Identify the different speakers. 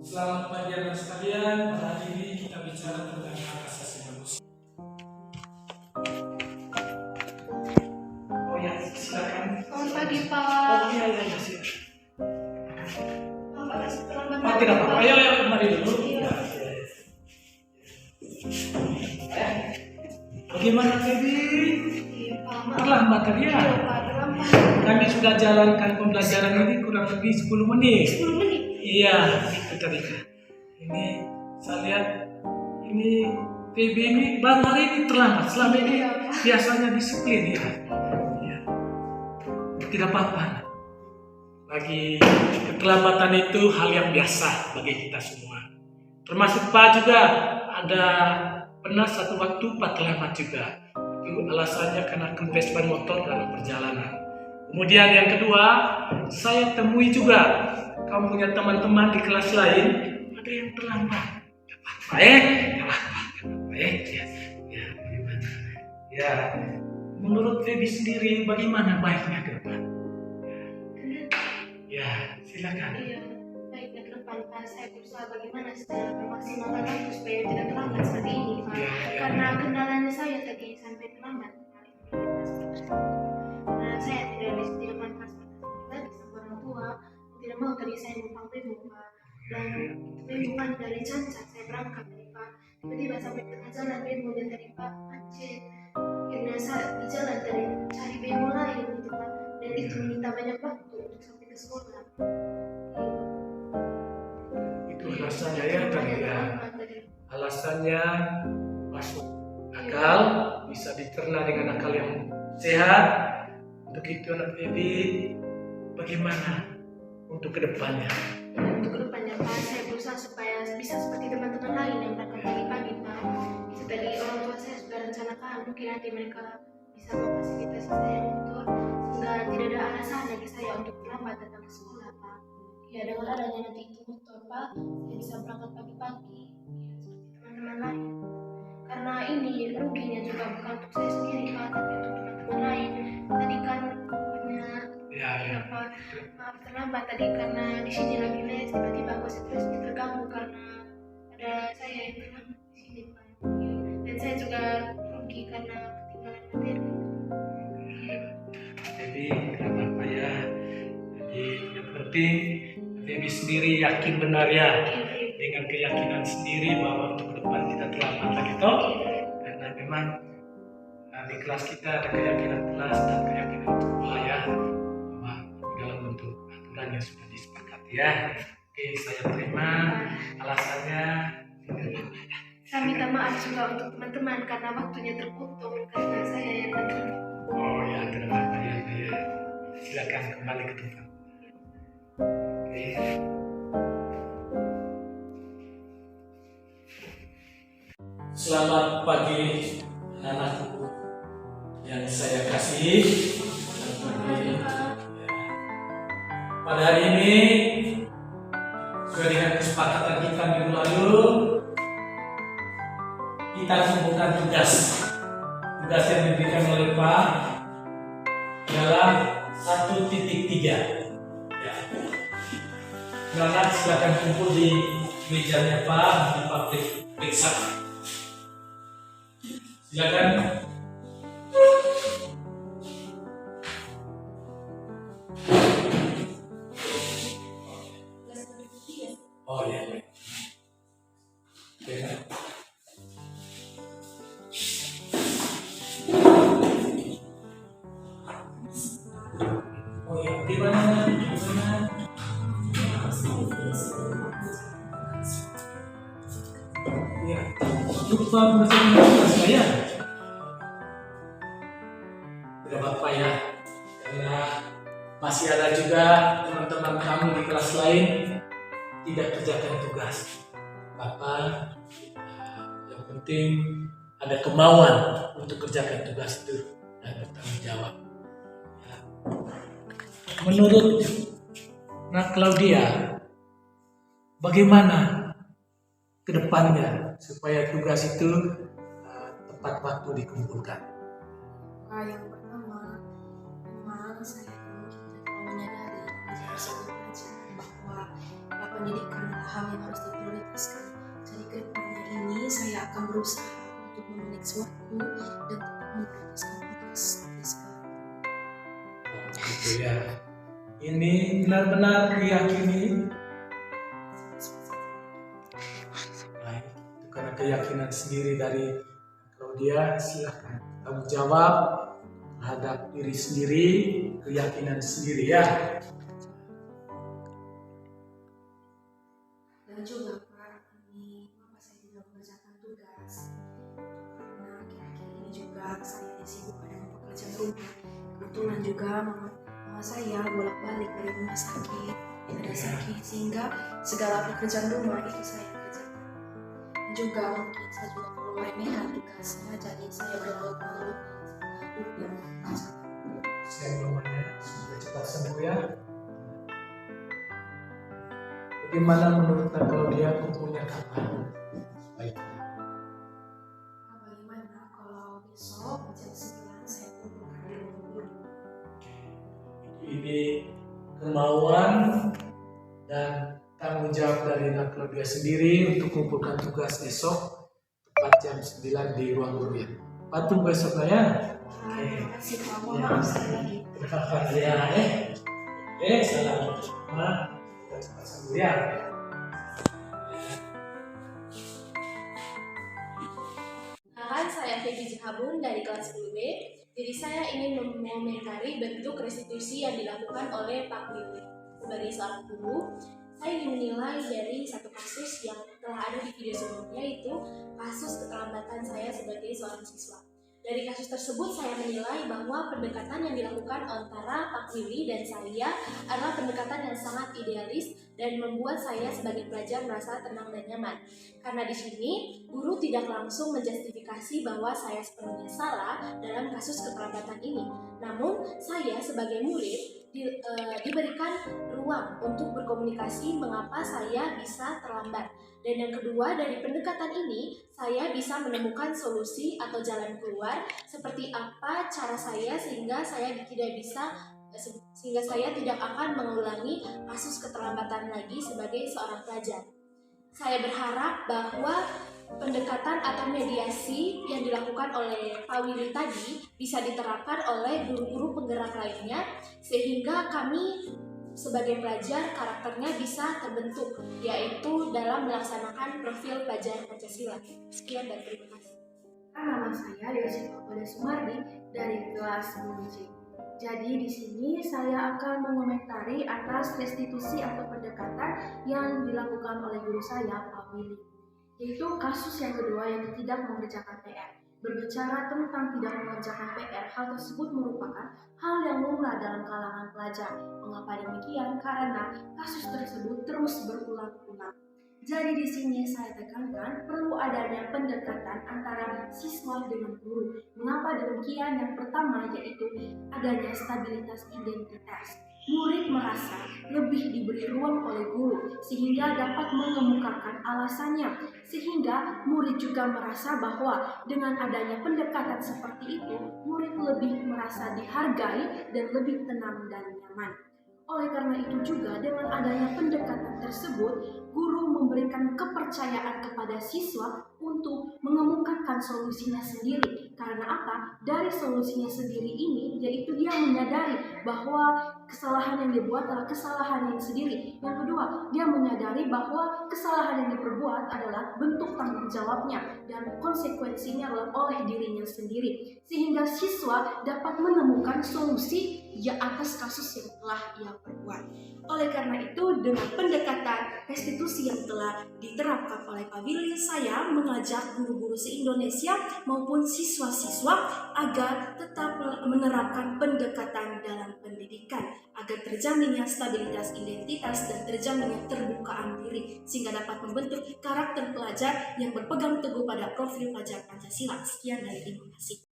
Speaker 1: Selamat pagi anak sekalian, pada hari ini kita bicara tentang hak asasi manusia. Oh ya, silakan.
Speaker 2: Selamat pagi, Pak.
Speaker 1: Oh iya, silakan.
Speaker 2: Selamat
Speaker 1: Oh tidak apa-apa, ayo kembali dulu.
Speaker 2: Iya.
Speaker 1: Bagaimana Baby?
Speaker 2: Iya, Pak.
Speaker 1: Terlambat tadi ya?
Speaker 2: Iya, Pak, terlambat.
Speaker 1: Kami sudah jalankan pembelajaran ini kurang lebih 10 menit.
Speaker 2: 10 menit.
Speaker 1: Iya, itu tadi. Ini saya lihat ini PB ini baru hari ini terlambat. Selama ini biasanya disiplin ya. Ya. Tidak apa-apa. Bagi keterlambatan itu hal yang biasa bagi kita semua. Termasuk Pak juga ada pernah satu waktu Pak terlambat juga. Itu alasannya karena kempes ban motor dalam perjalanan. Kemudian yang kedua, saya temui juga kamu punya teman-teman di kelas lain ada yang terlambat. Gak apa-apa, ya, bagaimana? Ya, menurut Feby sendiri bagaimana baiknya ke depan? Ya, silakan.
Speaker 2: Iya, baiknya ke depan, Pak. Saya berusaha bagaimana secara memaksimalkan waktu supaya tidak terlambat seperti ini, Pak.
Speaker 1: Ya.
Speaker 2: Karena kendalanya saya tadi sampai terlambat. Karena saya tidak disediakan transportasi lagi sama orang tua. Tidak mau tadi saya numpang bemo, Pak. Dan bemo kan dari Cancak saya berangkat nih, Pak. Tiba-tiba sampai tengah jalan bemo dan tadi Pak macet. Akhirnya saya di jalan tadi cari bemo lain gitu, Pak. Dan itu meminta banyak waktu untuk sampai ke sekolah.
Speaker 1: Itu alasannya ya tadi ya. Alasannya masuk akal, bisa dicerna dengan akal yang sehat. Untuk itu anak Baby, bagaimana untuk kedepannya?
Speaker 2: Untuk kedepannya, Pak, saya berusaha supaya bisa seperti teman-teman lain yang berangkat pagi-pagi, Pak. Seperti orang tua saya sudah rencanakan, mungkin nanti mereka bisa memfasilitasi saya untuk sehingga tidak ada alasan bagi saya untuk terlambat datang ke sekolah, Pak. Ya, dengan adanya nanti itu motor, Pak, saya bisa berangkat pagi-pagi, ya, seperti teman-teman lain. Karena ini ruginya juga bukan untuk saya sendiri, Pak, tapi untuk teman-teman lain. Tadi kan banyak maaf terlambat tadi karena di sini lagi les, tiba-tiba konsentrasinya terganggu karena ada saya yang terlambat di sini, Pak. Ya. Dan saya juga rugi karena ketinggalan materi.
Speaker 1: Jadi kenapa apa ya? Jadi yang penting Baby sendiri yakin benar ya, dengan keyakinan sendiri bahwa untuk ke depan kita terlambat lagi toh. Karena memang di kelas kita ada keyakinan kelas dan keyakinan untuk wilayah bahwa dalam bentuk aturan yang sudah disepakati ya. Oke, saya terima alasannya.
Speaker 2: Saya minta maaf juga untuk teman-teman karena waktunya terpotong karena saya yang tadi.
Speaker 1: Oh ya, tidak apa-apa ya. Silakan kembali ke tempat. Oke. Selamat pagi anak-anakku yang saya kasih. Pada hari ini sesuai dengan kesepakatan kita minggu lalu, kita kumpulkan tugas yang diberikan oleh Pak adalah 1.3 ya. Nah, silakan kumpul di mejanya Pak di pabrik periksa. Silakan. Oh ya. Oh ya, gimana? Ya, lupa bersama saya. Tidak apa-apa ya, karena masih ada juga teman-teman kamu di kelas lain tidak kerjakan tugas. Apa? Yang penting ada kemauan untuk kerjakan tugas itu dan bertanggung jawab. Ya. Menurut Claudia, bagaimana ke depannya supaya tugas itu tepat waktu dikumpulkan?
Speaker 2: Yang pertama, memang saya menyadari bahwa
Speaker 3: pendidikan adalah hal yang harus diprioritaskan. Jadi ke depannya ini saya akan berusaha untuk memanage waktu dan tetap memprioritaskan tugas di sekolah.
Speaker 1: Gitu ya. Ini benar-benar diyakini. Baik, itu karena keyakinan sendiri dari Claudia, silahkan tanggung jawab terhadap diri sendiri, keyakinan sendiri ya.
Speaker 3: Dan juga Pak, ini mengapa saya tidak mengerjakan tugas? Karena akhir-akhir ini juga saya disibukkan dengan pekerjaan rumah. Kebetulan juga mama saya bolak-balik dari rumah sakit, ada sakit, sehingga segala pekerjaan rumah itu saya kerjakan. Dan juga mungkin saya juga perlu meremehkan tugasnya, jadi saya berlarut-larut dan
Speaker 1: Siap namanya, semoga cepat sembuh ya. Bagaimana menurut Claudia punya kapan? Baik.
Speaker 3: bagaimana kalau besok jam 9 saya kumpulkan di rumah guru?
Speaker 1: Ini kemauan dan tanggung jawab dari Claudia sendiri untuk mengumpulkan tugas besok tepat jam 9 di ruang guru ya. Patung besok ya.
Speaker 3: Terima kasih Pak, mohon maaf sekali lagi.
Speaker 1: Terima kasih ya. Salam. Cepat sembuh ya.
Speaker 2: Kenalkan, saya Vivi Jihabun dari kelas 10B. Jadi saya ingin mengomentari bentuk restitusi yang dilakukan oleh Pak Willy. Sebagai seorang guru, saya ingin menilai dari satu kasus yang telah ada di video sebelumnya, yaitu kasus keterlambatan saya sebagai seorang siswa. Dari kasus tersebut saya menilai bahwa pendekatan yang dilakukan antara Pak Willy dan saya adalah pendekatan yang sangat idealis dan membuat saya sebagai pelajar merasa tenang dan nyaman. Karena di sini guru tidak langsung menjustifikasi bahwa saya sepenuhnya salah dalam kasus keterlambatan ini. Namun saya sebagai murid diberikan ruang untuk berkomunikasi mengapa saya bisa terlambat. Dan yang kedua, dari pendekatan ini saya bisa menemukan solusi atau jalan keluar seperti apa cara saya sehingga saya tidak akan mengulangi kasus keterlambatan lagi sebagai seorang pelajar. Saya berharap bahwa pendekatan atau mediasi yang dilakukan oleh Pak Willy tadi bisa diterapkan oleh guru-guru penggerak lainnya sehingga kami sebagai pelajar karakternya bisa terbentuk, yaitu dalam melaksanakan profil pelajar Pancasila. Sekian dan terima kasih.
Speaker 4: Nama saya Yosita Pada Sumardi dari kelas 10C. Jadi di sini saya akan mengomentari atas restitusi atau pendekatan yang dilakukan oleh guru saya, Pak Willy. Yaitu kasus yang kedua yang tidak mengerjakan PR. Berbicara tentang tidak mengerjakan PR, hal tersebut merupakan hal yang lumrah dalam kalangan pelajar. Mengapa demikian? Karena kasus tersebut terus berulang-ulang. Jadi di sini saya tekankan perlu adanya pendekatan antara siswa dengan guru. Mengapa demikian? Yang pertama yaitu adanya stabilitas identitas. Murid merasa lebih diberi ruang oleh guru sehingga dapat mengemukakan alasannya, sehingga murid juga merasa bahwa dengan adanya pendekatan seperti itu murid lebih merasa dihargai dan lebih tenang dan nyaman. Oleh karena itu juga dengan adanya pendekatan tersebut, guru memberikan kepercayaan kepada siswa untuk mengemukakan solusinya sendiri. Karena apa? Dari solusinya sendiri ini, yaitu dia menyadari bahwa kesalahan yang dibuat adalah kesalahan yang sendiri. Yang kedua, dia menyadari bahwa kesalahan yang diperbuat adalah bentuk tanggung jawabnya dan konsekuensinya adalah oleh dirinya sendiri. Sehingga siswa dapat menemukan solusi ya atas kasus yang telah ia perbuat. Oleh karena itu, dengan pendekatan restitusi yang telah diterapkan oleh Pak Willy, saya mengajak guru-guru se-Indonesia maupun siswa-siswa agar tetap menerapkan pendekatan dalam pendidikan agar terjaminnya stabilitas identitas dan terjaminnya terbukaan diri sehingga dapat membentuk karakter pelajar yang berpegang teguh pada profil pelajar Pancasila. Sekian dari terima kasih.